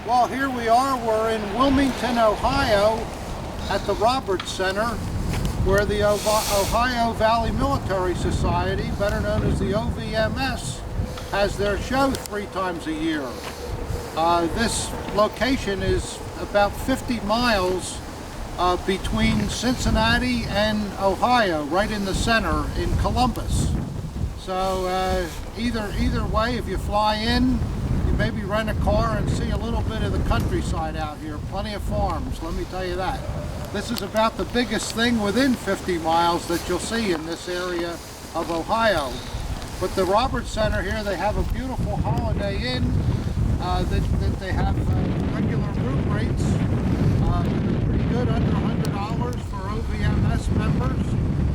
Well, here we are. We're in Wilmington, Ohio, at the Roberts Center, where the Ohio Valley Military Society, better known as the OVMS, has their show 3 times a year. This location is about 50 miles between Cincinnati and Ohio, right in the center in Columbus. So either way, if you fly in, you maybe rent a car and see a little bit of the countryside out here. Plenty of farms, let me tell you that. This is about the biggest thing within 50 miles that you'll see in this area of Ohio. But the Roberts Center here, they have a beautiful Holiday Inn that they have regular room rates. They're pretty good, under $100 for OVMS members.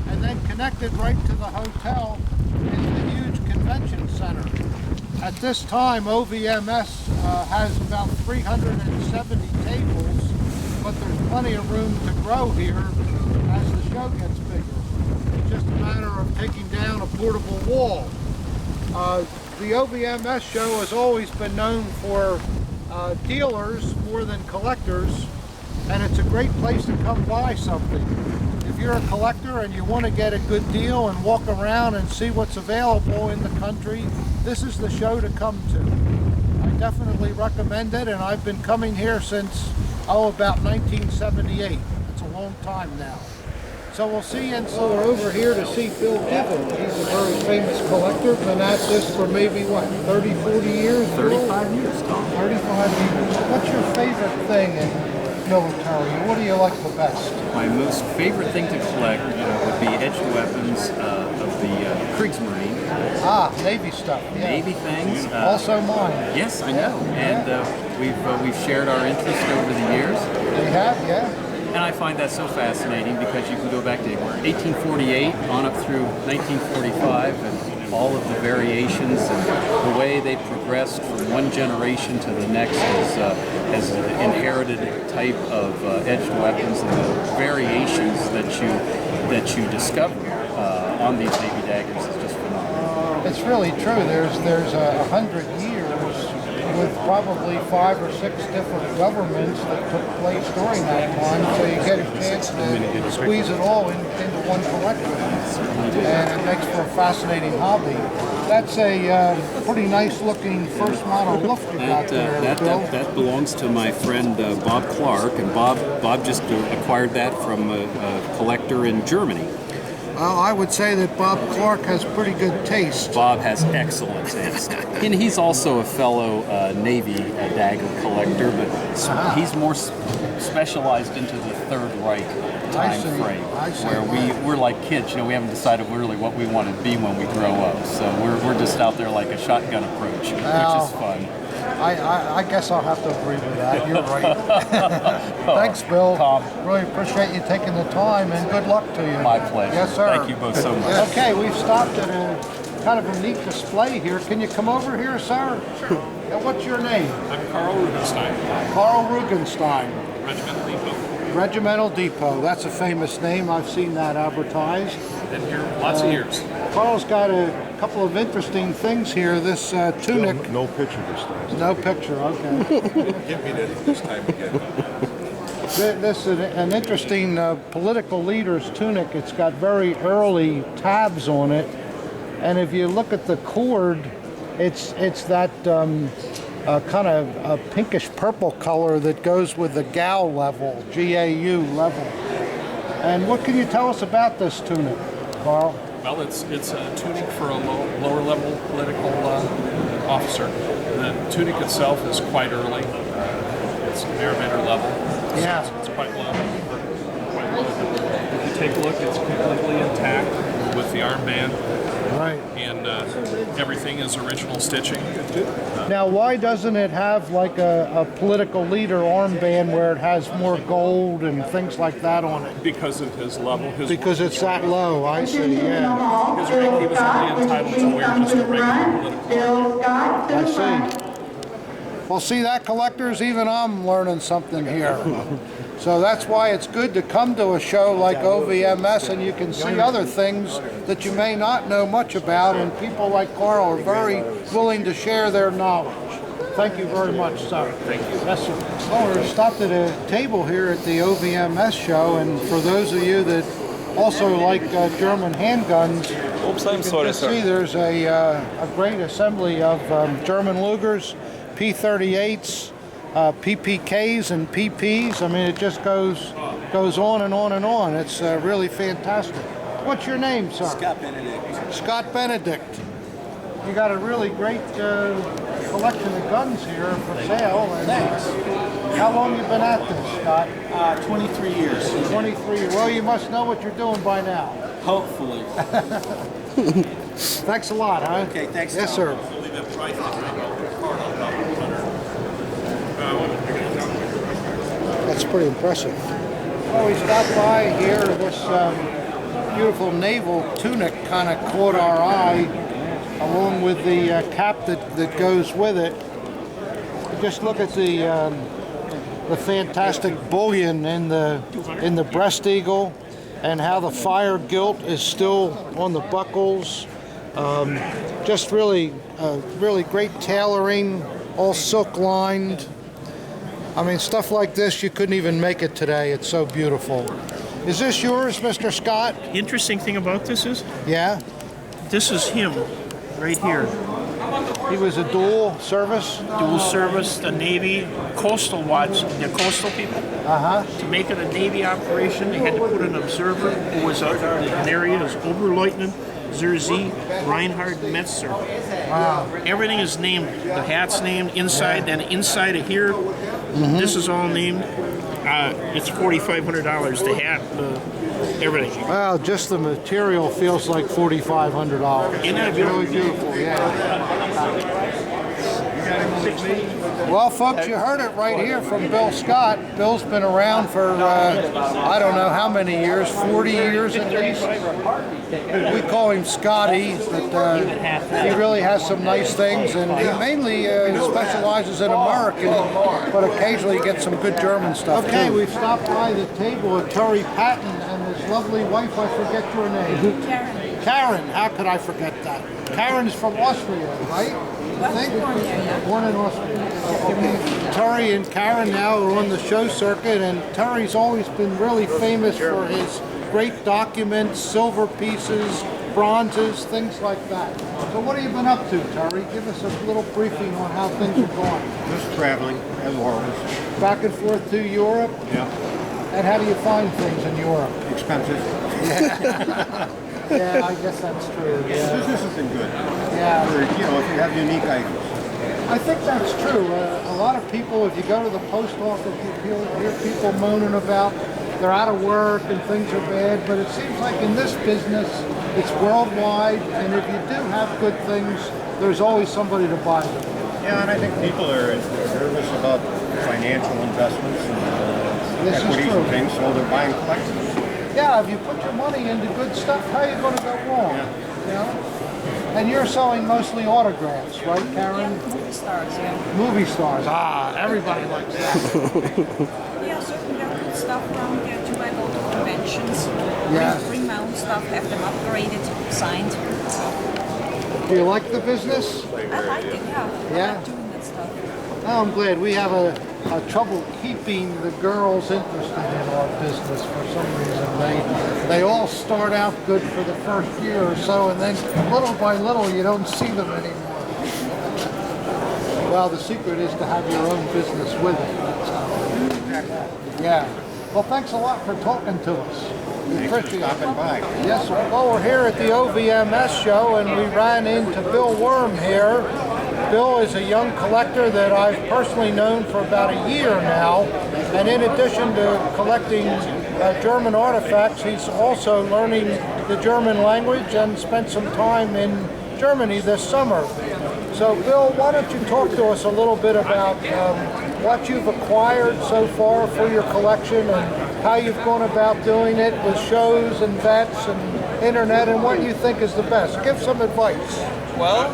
And then connected right to the hotel is the huge convention center. At this time, OVMS has about 370 tables, but there's plenty of room to grow here as the show gets bigger. It's just a matter of taking down a portable wall. The OVMS show has always been known for dealers more than collectors, and it's a great place to come buy something. If you're a collector and you want to get a good deal and walk around and see what's available in the country, this is the show to come to. I definitely recommend it, and I've been coming here since, about 1978. It's a long time now. So we'll see, and so we're over here to see Bill Given. He's a very famous collector, been at this for maybe, what, 30, 40 years? 35 years, Tom. 35 years. What's your favorite thing in Militaria? What do you like the best? My most favorite thing to collect would be edged weapons of the Kriegsmarine. Navy stuff. Yeah. Navy things. Also mine. Yes, I know. And we've shared our interest over the years. We have, yeah. And I find that so fascinating because you can go back to 1848 on up through 1945 and all of the variations and the way they progressed from one generation to the next as an inherited type of edged weapons, and the variations that you discover on these Navy daggers is just phenomenal. It's really true. There's 100 years with probably 5 or 6 different governments that took place during that time, so you get a chance to squeeze it all into one collection, and it makes for a fascinating hobby. That's a pretty nice looking first model luft you got there, Bill. That belongs to my friend Bob Clark, and Bob just acquired that from a collector in Germany. Well, I would say that Bob Clark has pretty good taste. Bob has excellent taste. And he's also a fellow Navy dagger collector, but he's more specialized into the Third Reich time frame, where we're like kids. We haven't decided really what we want to be when we grow up. So we're just out there like a shotgun approach, which is fun. I guess I'll have to agree with that. You're right. Thanks, Bill. Tom. Really appreciate you taking the time, and good luck to you. My pleasure. Yes, sir. Thank you both so much. Okay, we've stopped at a kind of a neat display here. Can you come over here, sir? Sure. And what's your name? I'm Carl Rugenstein. Carl Rugenstein. Regimental Depot. Regimental Depot. That's a famous name. I've seen that advertised. Been here lots of years. Carl's got a couple of interesting things here. This tunic. No picture this time. No picture, okay. Get me this time again. This is an interesting political leader's tunic. It's got very early tabs on it. And if you look at the cord, it's that kind of a pinkish purple color that goes with the GAU level, G-A-U level. And what can you tell us about this tunic, Carl? Well, it's a tunic for a lower level political officer. The tunic itself is quite early. It's Merrimator level. Yeah. So it's quite low. If you take a look, it's completely intact with the armband. Right. And everything is original stitching. Now, why doesn't it have like a political leader armband where it has more gold and things like that on it? Because of his level. Because it's that low, I see, yeah. His rank, he was only entitled to wear just a regular political armband. I see. Well, see that, collectors? Even I'm learning something here. So that's why it's good to come to a show like OVMS, and you can see other things that you may not know much about, and people like Carl are very willing to share their knowledge. Thank you very much, sir. Thank you. Yes, sir. Well, we're stopped at a table here at the OVMS show, and for those of you that also like German handguns, Oops, I'm sorry, see sir. there's a great assembly of German Lugers, P38s, PPKs, and PPs. I mean, it just goes on and on and on. It's really fantastic. What's your name, sir? Scott Benedict. Scott Benedict. You got a really great collection of guns here for sale. And Thanks. how long you been at this, Scott? 23 years. 23. Well, you must know what you're doing by now. Hopefully. Thanks a lot, huh? Okay, thanks, Yes, Tom. sir. That's pretty impressive. Well, we stopped by here. This beautiful naval tunic kind of caught our eye, along with the cap that goes with it. Just look at the fantastic bullion in the breast eagle, and how the fire gilt is still on the buckles. Just really great tailoring, all silk lined. I mean, stuff like this, you couldn't even make it today. It's so beautiful. Is this yours, Mr. Scott? Interesting thing about this is, Yeah? this is him, right here. He was a dual service? Dual service, the Navy, coastal watch, the coastal people. Uh-huh. To make it a Navy operation, they had to put an observer who was an area as Oberleutnant Zerzi Reinhard Metzer. Wow. Everything is named. The hat's named inside, then inside of here, this is all named. It's $4,500. The hat, everything. Wow, just the material feels like $4,500. Isn't that It's really beautiful, yeah. Well, folks, you heard it right here from Bill Scott. Bill's been around for, I don't know how many years, 40 years at least. We call him Scotty, but he really has some nice things, and he mainly specializes in American, but occasionally gets some good German stuff. Okay, we've stopped by the table of Terry Patton and his lovely wife, I forget your name. Karen. Karen, how could I forget that? Karen's from Austria, right? I think. Born there, yeah. Born in Austria. Okay. Terry and Karen now are on the show circuit, and Terry's always been really famous for his great documents, silver pieces, bronzes, things like that. So what have you been up to, Terry? Give us a little briefing on how things are going. Just traveling, as always. Back and forth to Europe? Yeah. And how do you find things in Europe? Expensive. Yeah, I guess that's true. Yeah. Business has been good. Yeah. Or, if you have unique items. I think that's true. A lot of people, if you go to the post office, you hear people moaning about they're out of work and things are bad, but it seems like in this business, it's worldwide, and if you do have good things, there's always somebody to buy them. Yeah, and I think people are nervous about financial investments and This is equities true. and things, so they're buying collectibles. Yeah, if you put your money into good stuff, how are you going to go wrong? Yeah. You know? And you're selling mostly autographs, right, Karen? Movie stars, yeah. Movie stars. Ah, everybody likes that. Yeah, certainly there are good stuff around there too. I go to conventions, Yeah. bring my own stuff, have them upgraded, signed. Do you like the business? I like it, yeah. I Yeah. like doing that stuff. Oh, I'm glad. We have a trouble keeping the girls interested in our business for some reason. They all start out good for the first year or so, and then little by little you don't see them anymore. Well, the secret is to have your own business with it. That's how. Yeah. Well, thanks a lot for talking to us. We appreciate it. Stopping by. Yes, sir. Well, we're here at the OVMS show, and we ran into Bill Worm here. Bill is a young collector that I've personally known for about a year now, and in addition to collecting German artifacts, he's also learning the German language and spent some time in Germany this summer. So, Bill, why don't you talk to us a little bit about what you've acquired so far for your collection and how you've gone about doing it with shows and vets and internet, and what you think is the best. Give some advice. Well,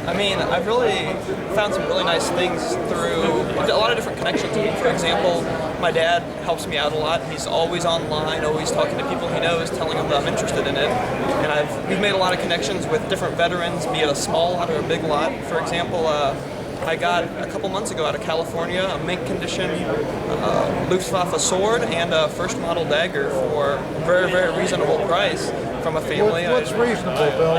I mean, I've really found some really nice things through a lot of different connections. For example, my dad helps me out a lot. He's always online, always talking to people he knows, telling them that I'm interested in it. And we've made a lot of connections with different veterans, be it a small lot or a big lot. For example, I got a couple months ago out of California a mint condition Luftwaffe sword and a first model dagger for a very, very reasonable price from a family. What's reasonable, Bill?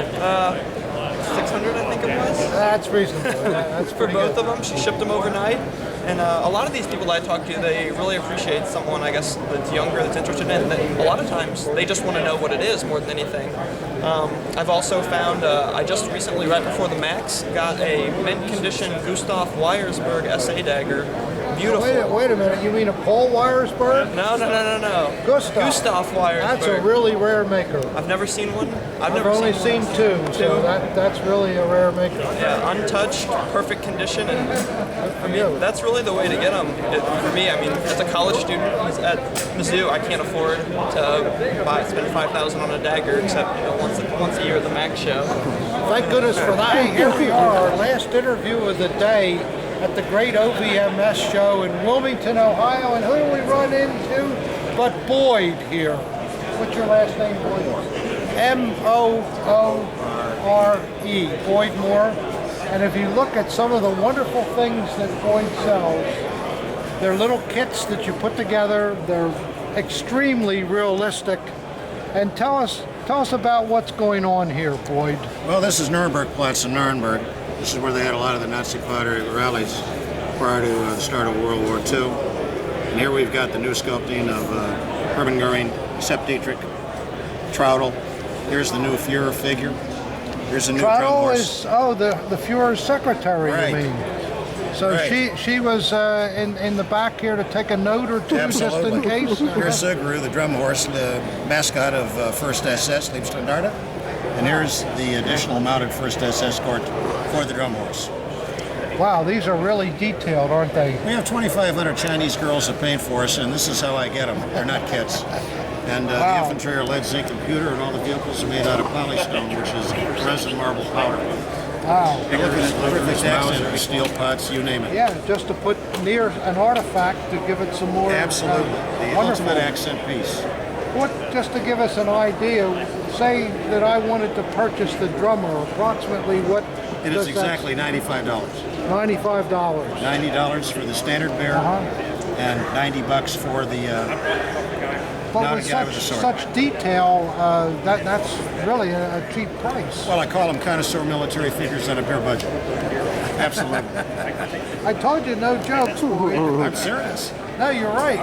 600, I think it was. That's reasonable. That's For both of them. She shipped them overnight. And a lot of these people that I talk to, they really appreciate someone, I guess, that's younger, that's interested in it. And a lot of times, they just want to know what it is more than anything. I've also found, I just recently, right before the Max, got a mint condition Gustav Wiersberg SA dagger. Beautiful. Wait a minute. You mean a Paul Wiersberg? No. Gustav Wiersberg. That's a really rare maker. I've never seen one. I've only seen two, so that's really a rare maker. Yeah, untouched, perfect condition, and I mean, that's really the way to get them. For me, I mean, as a college student at Mizzou, I can't afford to spend $5,000 on a dagger, except once a year at the Mac show. Thank goodness for that. Hey, here we are, our last interview of the day at the great OVMS show in Wilmington, Ohio, and who do we run into but Boyd here? What's your last name, Boyd? M-O-O-R-E, Boyd Moore. And if you look at some of the wonderful things that Boyd sells, they're little kits that you put together. They're extremely realistic. And tell us about what's going on here, Boyd. Well, this is Nurembergplatz in Nuremberg. This is where they had a lot of the Nazi party rallies prior to the start of World War II. And here we've got the new sculpting of Hermann Goering, Sepp Dietrich, Traudel. Here's the new Führer figure. Here's a new drum horse. Traudel is, the Führer's secretary, Right. you mean? So Right. she was in the back here to take a note or two, Absolutely. just in case? Here's Zugru, the drum horse, the mascot of 1st SS, Leibstandarte. And here's the additional mounted 1st SS escort for the drum horse. Wow, these are really detailed, aren't they? We have 2,500 Chinese girls that paint for us, and this is how I get them. They're not kits. And the Wow. infantry are lead zinc computer, and all the vehicles are made out of polystone, which is resin marble powder. Wow. You're looking at perfect accent, steel pots, you name it. Yeah, just to put near an artifact to give it some more. Absolutely. The wonderful. ultimate accent piece. Just to give us an idea, say that I wanted to purchase the drummer, approximately what It is exactly $95. $95. $90 for the standard bear, and $90 for the But not a with guy with a sword. such detail, that's really a cheap price. Well, I call them connoisseur military figures on a bare budget. Absolutely. I told you, no jokes, boy. I'm serious. No, you're right.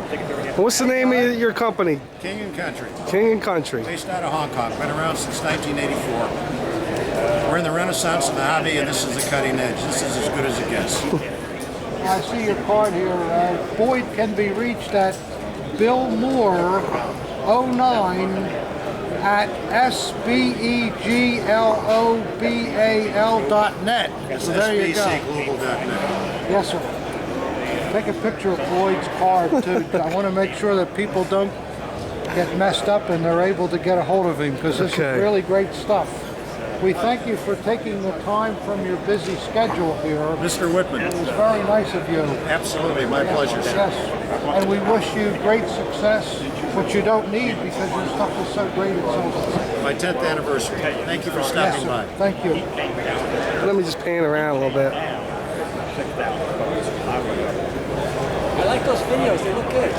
What's the name of your company? King and Country. King and Country. Based out of Hong Kong. Been around since 1984. We're in the renaissance of the hobby, and this is the cutting edge. This is as good as it gets. I see your card here. Boyd can be reached at Bill Moore 09 at SBEGLOBAL.net. So there you go. SBCglobal.net. Yes, sir. Take a picture of Boyd's card, too. I want to make sure that people don't get messed up and they're able to get a hold of him, because this is really great stuff. We thank you for taking the time from your busy schedule here. Mr. Wittmann. It was very nice of you. Absolutely, my pleasure, sir. Yes, and we wish you great success, which you don't need because your stuff is so great at Celsius. My 10th anniversary. Thank you for Yes, stopping sir. by. Thank you. Let me just pan around a little bit. I like those videos. They look good.